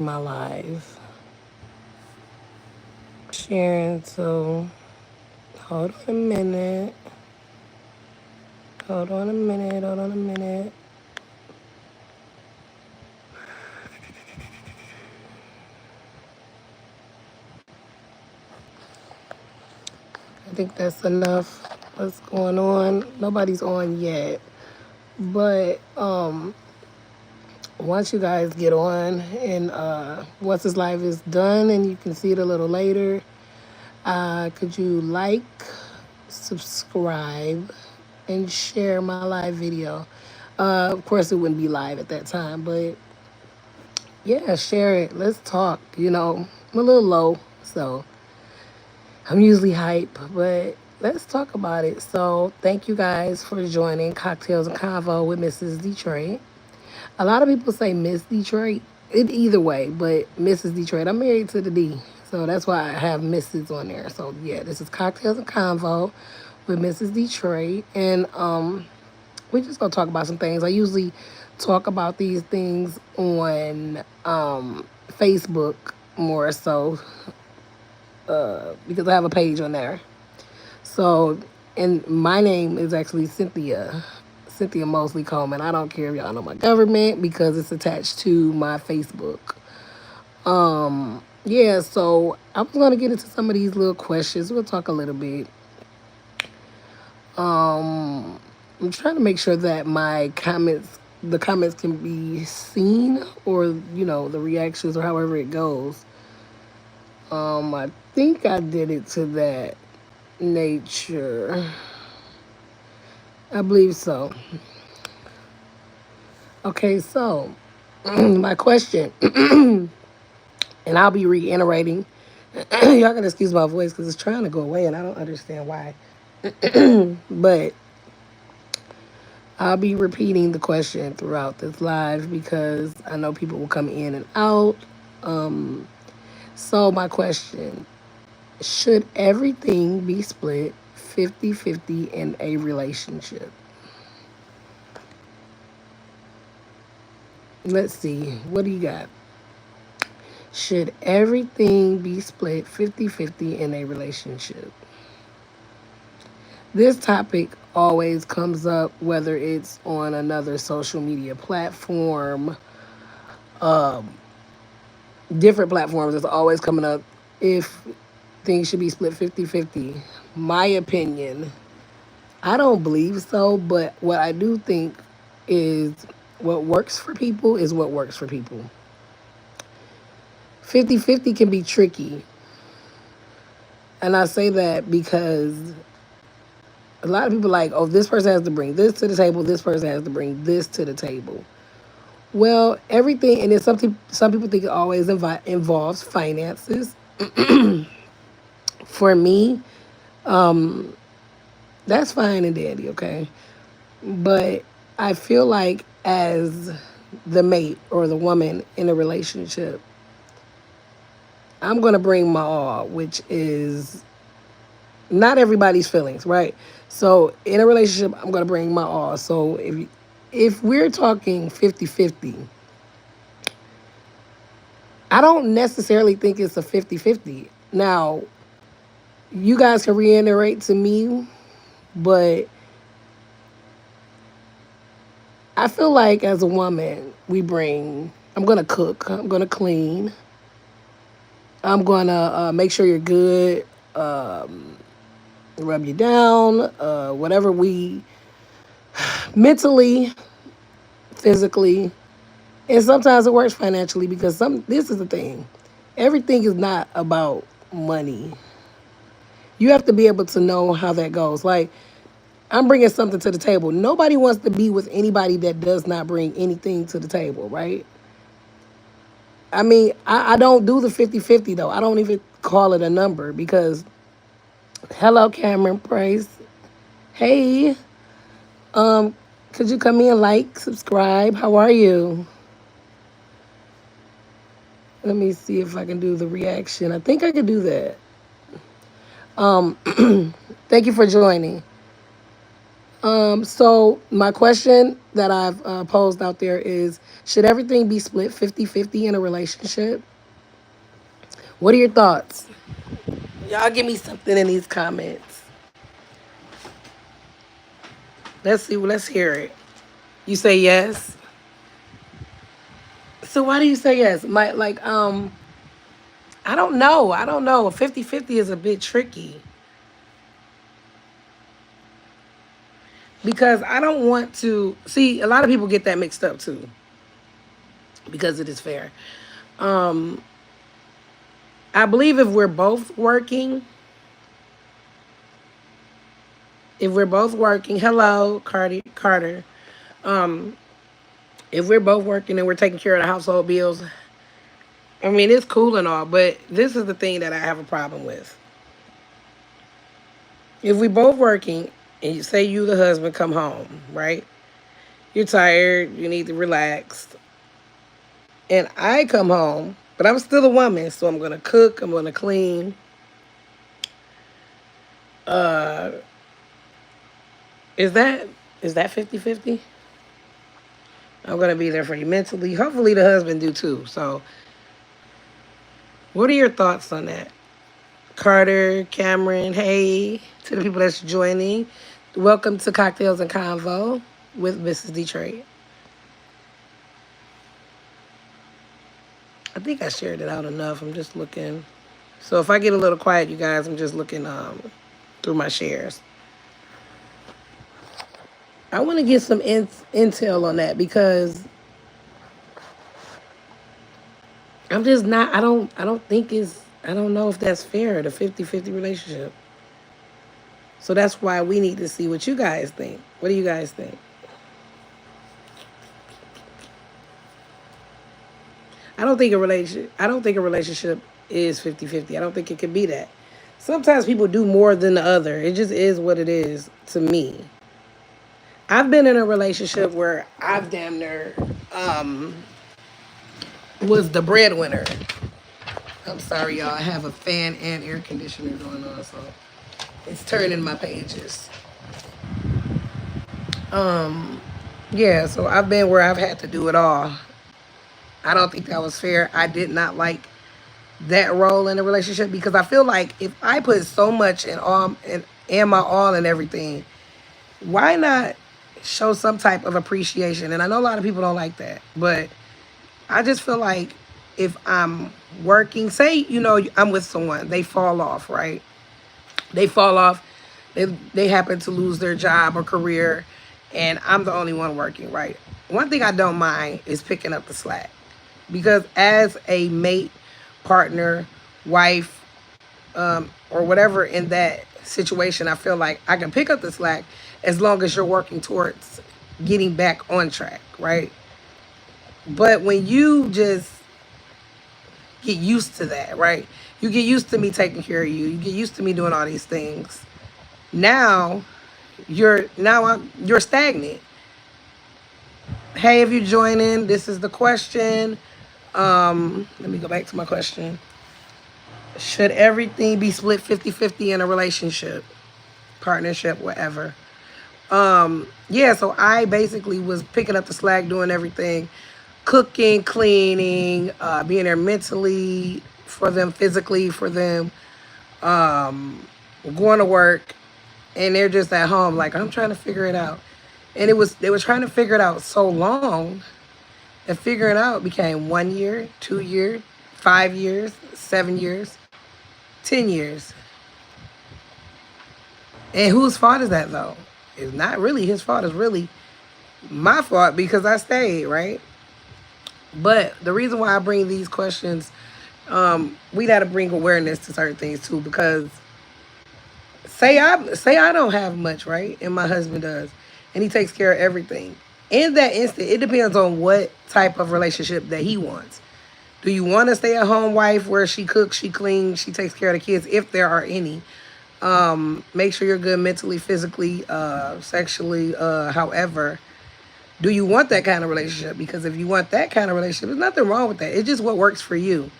my live. Sharing, so hold on a minute. Hold on a minute. Hold on a minute. I think that's enough. What's going on? Nobody's on yet. But once you guys get on and once this live is done and you can see it a little later, could you like, subscribe, and share my live video? Of course, it wouldn't be live at that time, but yeah, share it. Let's talk. I'm a little low, so I'm usually hype, but let's talk about it. So, thank you guys for joining Cocktails and Convo with Mrs. Detroit. A lot of people say Miss Detroit. It either way, but Mrs. Detroit. I'm married to the D, so that's why I have Mrs. on there. So yeah, this is Cocktails and Convo with Mrs. Detroit, and we're just gonna talk about some things. I usually talk about these things on Facebook more so because I have a page on there. So, and my name is actually Cynthia Mosley Coleman. I don't care if y'all know my government because it's attached to my Facebook. Yeah, so I was gonna get into some of these little questions. We'll talk a little bit. I'm trying to make sure that the comments can be seen, or the reactions, or however it goes. I think I did it to that nature. I believe so. Okay, so my question, and I'll be reiterating. Y'all can excuse my voice because it's trying to go away, and I don't understand why. But I'll be repeating the question throughout this live because I know people will come in and out. So my question, should everything be split 50-50 in a relationship? Let's see. What do you got? Should everything be split 50-50 in a relationship? This topic always comes up whether it's on another social media platform, different platforms. It's always coming up if things should be split 50-50. My opinion, I don't believe so, but what I do think is what works for people is what works for people. 50-50 can be tricky. And I say that because a lot of people are like, oh, this person has to bring this to the table, this person has to bring this to the table. Well, everything, and then some people think it always involves finances. For me, that's fine and dandy, okay? But I feel like as the mate or the woman in a relationship, I'm going to bring my all, which is not everybody's feelings, right? So in a relationship, I'm going to bring my all. So if we're talking 50-50, I don't necessarily think it's a 50-50. Now, you guys can reiterate to me, but I feel like as a woman, I'm going to cook, I'm going to clean, I'm going to make sure you're good, rub you down, whatever we mentally, physically, and sometimes it works financially because this is the thing. Everything is not about money. You have to be able to know how that goes. Like, I'm bringing something to the table. Nobody wants to be with anybody that does not bring anything to the table, right? I mean, I don't do the 50-50 though. I don't even call it a number because, hello, Cameron Price. Hey, could you come in, like, subscribe? How are you? Let me see if I can do the reaction. I think I can do that. Thank you for joining. So my question that I've posed out there is, should everything be split 50-50 in a relationship? What are your thoughts? Y'all give me something in these comments. Let's see. Let's hear it. You say yes. So why do you say yes? I don't know. I don't know. 50-50 is a bit tricky because I don't want to see a lot of people get that mixed up too because it is fair. Um, I believe if we're both working, hello, Carter. Um, if we're both working and we're taking care of the household bills, I mean, it's cool and all, but this is the thing that I have a problem with. If we both working and you say you the husband come home, right? You're tired, you need to relax. And I come home, but I'm still a woman, so I'm gonna cook, I'm gonna clean. Uh is that 50-50? I'm gonna be there for you mentally. Hopefully the husband do too. So what are your thoughts on that? Carter, Cameron, hey, to the people that's joining. Welcome to Cocktails and Convo with Mrs. Detroit. I think I shared it out enough. I'm just looking. So if I get a little quiet, you guys, I'm just looking through my shares. I want to get some intel on that because I'm just not. I don't know if that's fair, the 50-50 relationship. So that's why we need to see what you guys think. What do you guys think? I don't think a relationship is 50-50. I don't think it can be that. Sometimes people do more than the other. It just is what it is to me. I've been in a relationship where I've damn near was the breadwinner. I'm sorry, y'all. I have a fan and air conditioner going on, so it's turning my pages. Yeah, so I've been where I've had to do it all. I don't think that was fair. I did not like that role in a relationship because I feel like if I put so much and my all and everything, why not show some type of appreciation? And I know a lot of people don't like that, but I just feel like if I'm working, say, I'm with someone, they fall off, right? They fall off, they happen to lose their job or career, and I'm the only one working, right? One thing I don't mind is picking up the slack because as a mate, partner, wife, or whatever in that situation, I feel like I can pick up the slack as long as you're working towards getting back on track, right? But when you just get used to that, right? You get used to me taking care of you. You get used to me doing all these things. Now you're stagnant. Hey, if you're joining, this is the question. Let me go back to my question. Should everything be split 50-50 in a relationship, partnership, whatever? Yeah, so I basically was picking up the slack, doing everything, cooking, cleaning, being there mentally for them, physically for them, going to work, and they're just at home like, I'm trying to figure it out. And they were trying to figure it out so long, and figuring it out became 1 year, 2 years, 5 years, 7 years, 10 years. And whose fault is that though? It's not really his fault. It's really my fault because I stayed, right? But the reason why I bring these questions, we got to bring awareness to certain things too. Because say I don't have much, right, and my husband does, and he takes care of everything. In that instant, it depends on what type of relationship that he wants. Do you want to stay at home wife where she cooks, she cleans, she takes care of the kids, if there are any? Make sure you're good mentally, physically, sexually, however. Do you want that kind of relationship? Because if you want that kind of relationship, there's nothing wrong with that. It's just what works for you.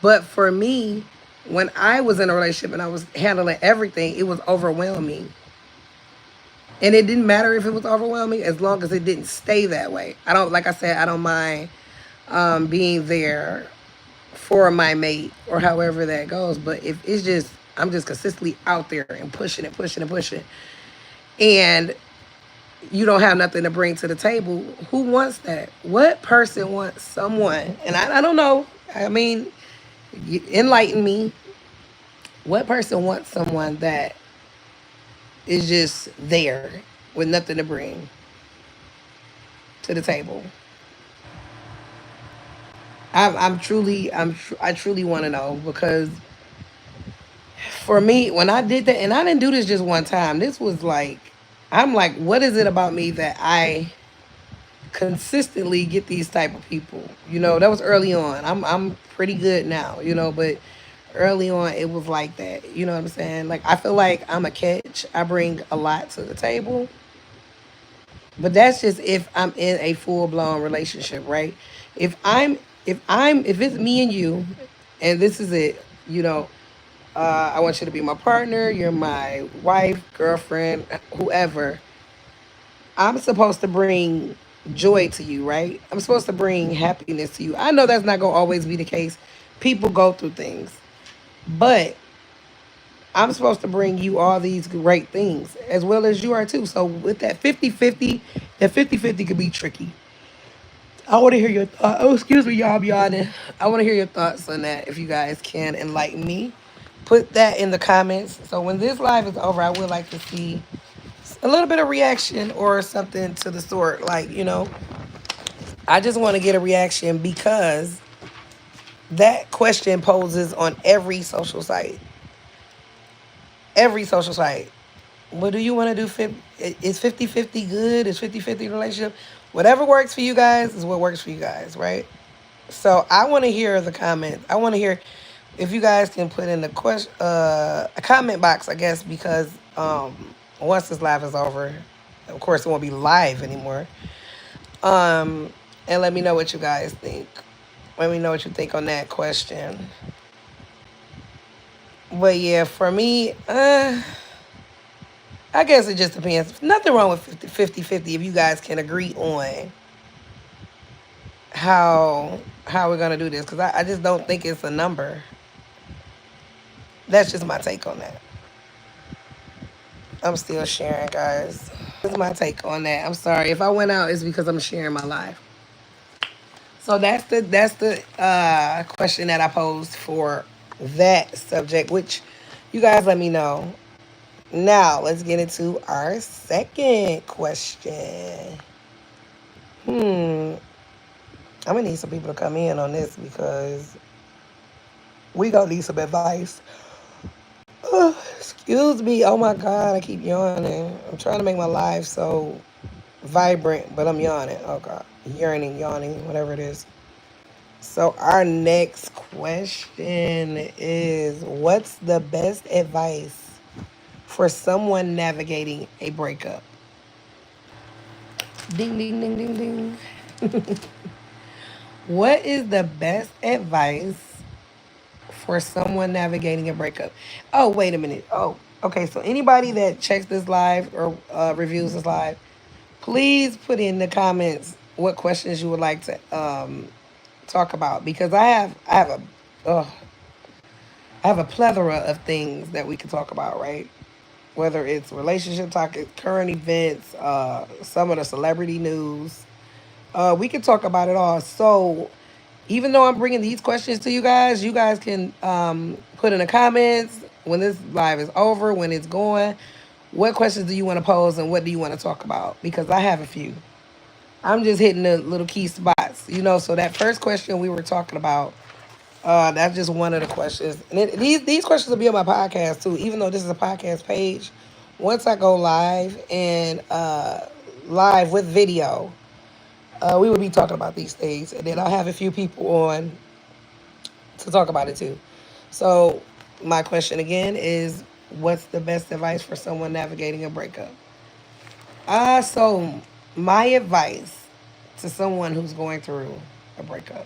But for me, when I was in a relationship and I was handling everything, it was overwhelming. And it didn't matter if it was overwhelming as long as it didn't stay that way. I don't, like I said, I don't mind being there for my mate or however that goes. But if it's just, I'm just consistently out there and pushing and pushing and pushing, and you don't have nothing to bring to the table, who wants that? What person wants someone? And I don't know. I mean, enlighten me. What person wants someone that is just there with nothing to bring to the table? I truly want to know, because for me, when I did that, and I didn't do this just one time. This was like, I'm like, what is it about me that I consistently get these type of people? You know, that was early on. I'm pretty good now, you know, but early on it was like that. You know what I'm saying? Like, I feel like I'm a catch. I bring a lot to the table. But that's just if I'm in a full blown relationship, right? If I'm if it's me and you, and this is it, you know, I want you to be my partner. You're my wife, girlfriend, whoever. I'm supposed to bring joy to you, right? I'm supposed to bring happiness to you. I know that's not gonna always be the case. People go through things, but I'm supposed to bring you all these great things as well as you are too. So with that 50-50, that 50-50 could be tricky. I want to hear your thoughts. Oh, excuse me, y'all. I'm yawning. I want to hear your thoughts on that. If you guys can enlighten me, put that in the comments. So when this live is over, I would like to see a little bit of reaction or something to the sort. Like, you know, I just want to get a reaction because that question poses on every social site. Every social site. What do you want to do? Is 50-50 good? Is 50-50 relationship? Whatever works for you guys is what works for you guys, right? So I want to hear the comments. I want to hear if you guys can put in the question, a comment box, I guess, because once this live is over, of course it won't be live anymore. And let me know what you guys think. Let me know what you think on that question. But yeah, for me, I guess it just depends. Nothing wrong with 50-50 if you guys can agree on how we're gonna do this, because I just don't think it's a number. That's just my take on that. I'm still sharing, guys. That's my take on that. I'm sorry if I went out. It's because I'm sharing my life. So that's the question that I posed for that subject, which you guys let me know. Now let's get into our second question. I'm gonna need some people to come in on this because we gonna need some advice. Excuse me. Oh my God, I keep yawning. I'm trying to make my life so vibrant, but I'm yawning. Oh God, yearning, yawning, whatever it is. So our next question is, what's the best advice for someone navigating a breakup? Ding, ding, ding, ding, ding. What is the best advice for someone navigating a breakup? Oh, wait a minute. Oh, okay. So anybody that checks this live or reviews this live, please put in the comments what questions you would like to talk about, because I have a plethora of things that we can talk about, right? Whether it's relationship talk, current events, some of the celebrity news, we can talk about it all. So even though I'm bringing these questions to you guys can put in the comments when this live is over, when it's going, what questions do you want to pose and what do you want to talk about? Because I have a few. I'm just hitting the little key spots, you know. So that first question we were talking about, that's just one of the questions. And these questions will be on my podcast too, even though this is a podcast page. Once I go live and live with video, we will be talking about these things, and then I'll have a few people on to talk about it too. So my question again is, what's the best advice for someone navigating a breakup? So my advice to someone who's going through a breakup.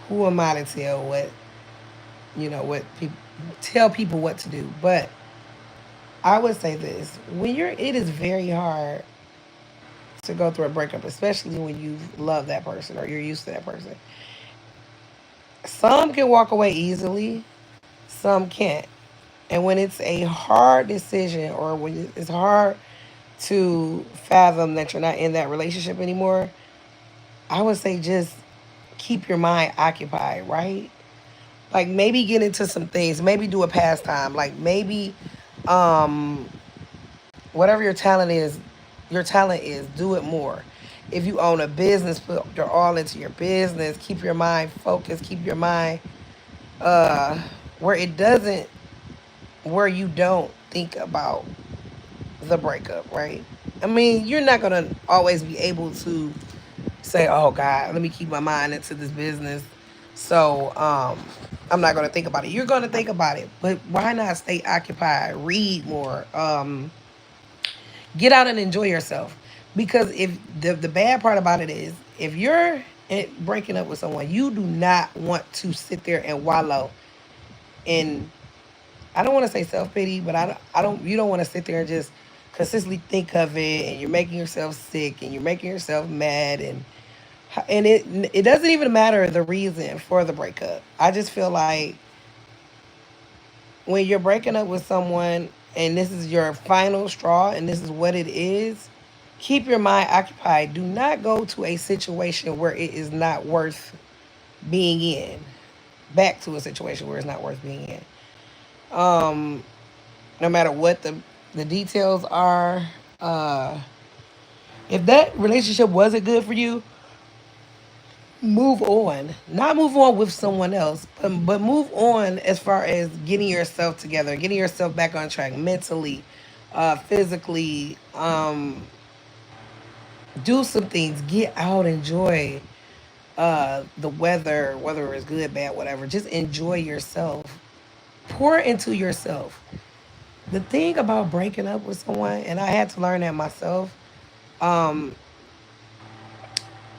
Who am I to tell what people tell people what to do? But I would say this: it is very hard to go through a breakup, especially when you love that person or you're used to that person. Some can walk away easily, some can't. And when it's a hard decision or when it's hard to fathom that you're not in that relationship anymore, I would say just keep your mind occupied, right? Like maybe get into some things, maybe do a pastime, like maybe um whatever your talent is, do it more. If you own a business, put your all into your business. Keep your mind focused. Keep your mind uh, where it doesn't, where you don't think about the breakup, right? I mean, you're not gonna always be able to say, "Oh God, let me keep my mind into this business." So I'm not gonna think about it. You're gonna think about it, but why not stay occupied? Read more. Get out and enjoy yourself. Because if the bad part about it is, if you're breaking up with someone, you do not want to sit there and wallow in, I don't want to say self pity, but I don't you don't want to sit there and just consistently think of it, and you're making yourself sick and you're making yourself mad, and it doesn't even matter the reason for the breakup. I just feel like when you're breaking up with someone and this is your final straw and this is what it is, keep your mind occupied. Do not go to a situation where it is not worth being in. Back to a situation where it's not worth being in. Um, no matter what the details are. If that relationship wasn't good for you, move on. Not move on with someone else, but move on as far as getting yourself together, getting yourself back on track mentally, physically. Do some things. Get out, enjoy the weather, whether it's good, bad, whatever. Just enjoy yourself. Pour into yourself. The thing about breaking up with someone, and I had to learn that myself, um,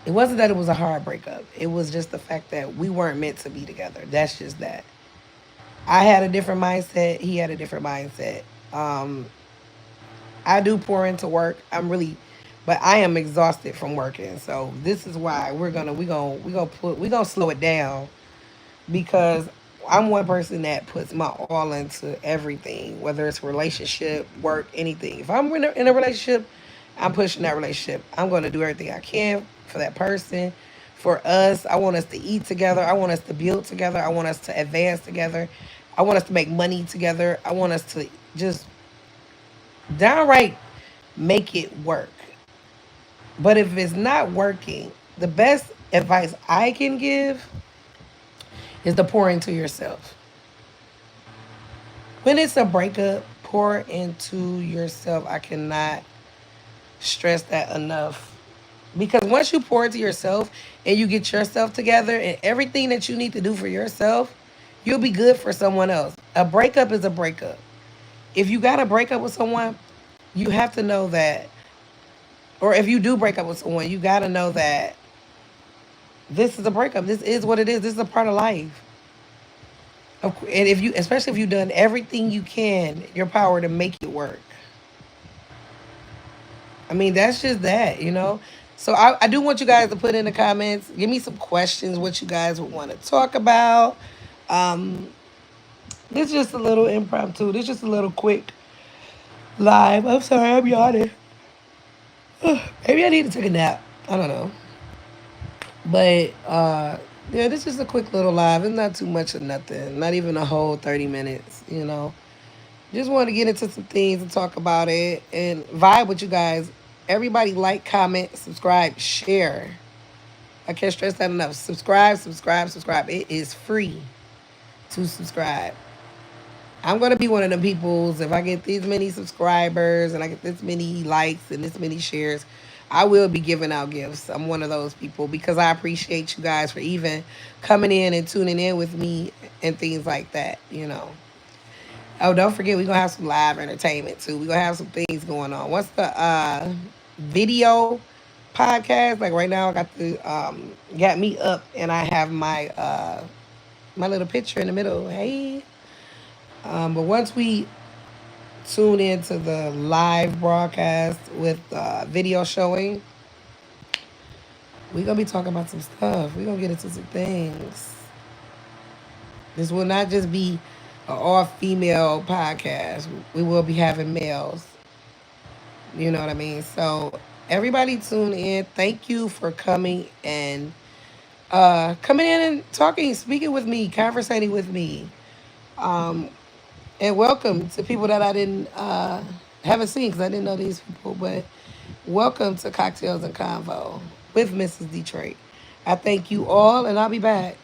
it wasn't that it was a hard breakup. It was just the fact that we weren't meant to be together. That's just that. I had a different mindset. He had a different mindset. Um, I do pour into work. But I am exhausted from working. So this is why we gonna slow it down because I'm one person that puts my all into everything, whether it's relationship, work, anything. If I'm in a relationship, I'm pushing that relationship. I'm going to do everything I can for that person, for us. I want us to eat together. I want us to build together. I want us to advance together. I want us to make money together. I want us to just downright make it work. But if it's not working, the best advice I can give is to pour into yourself. When it's a breakup, pour into yourself. I cannot stress that enough. Because once you pour into yourself and you get yourself together and everything that you need to do for yourself, you'll be good for someone else. A breakup is a breakup. If you got to break up with someone, you have to know that, or if you do break up with someone, you got to know that this is a breakup. This is what it is. This is a part of life. And if you, especially if you've done everything you can, your power to make it work. I mean, that's just that. So I do want you guys to put in the comments, give me some questions, what you guys would want to talk about. Um, this is just a little impromptu. This is just a little quick live. I'm sorry, I'm yawning. Maybe I need to take a nap. I don't know. But yeah, this is a quick little live. It's not too much of nothing. Not even a whole 30 minutes. Just want to get into some things and talk about it and vibe with you guys. Everybody like, comment, subscribe, share. I can't stress that enough. Subscribe, subscribe, subscribe. It is free to subscribe. I'm gonna be one of the peoples. If I get these many subscribers and I get this many likes and this many shares, I will be giving out gifts. I'm one of those people because I appreciate you guys for even coming in and tuning in with me and things like that. Oh, don't forget we're gonna have some live entertainment too. We're gonna have some things going on. Once the video podcast, like right now I got me up and I have my little picture in the middle. Hey. But once we tune into the live broadcast with video showing. We're going to be talking about some stuff. We're going to get into some things. This will not just be an all-female podcast. We will be having males. You know what I mean? So everybody tune in. Thank you for coming and coming in and talking, speaking with me, conversating with me. And welcome to people that I didn't haven't seen because I didn't know these people. But welcome to Cocktails and Convo with Mrs. Detroit. I thank you all, and I'll be back.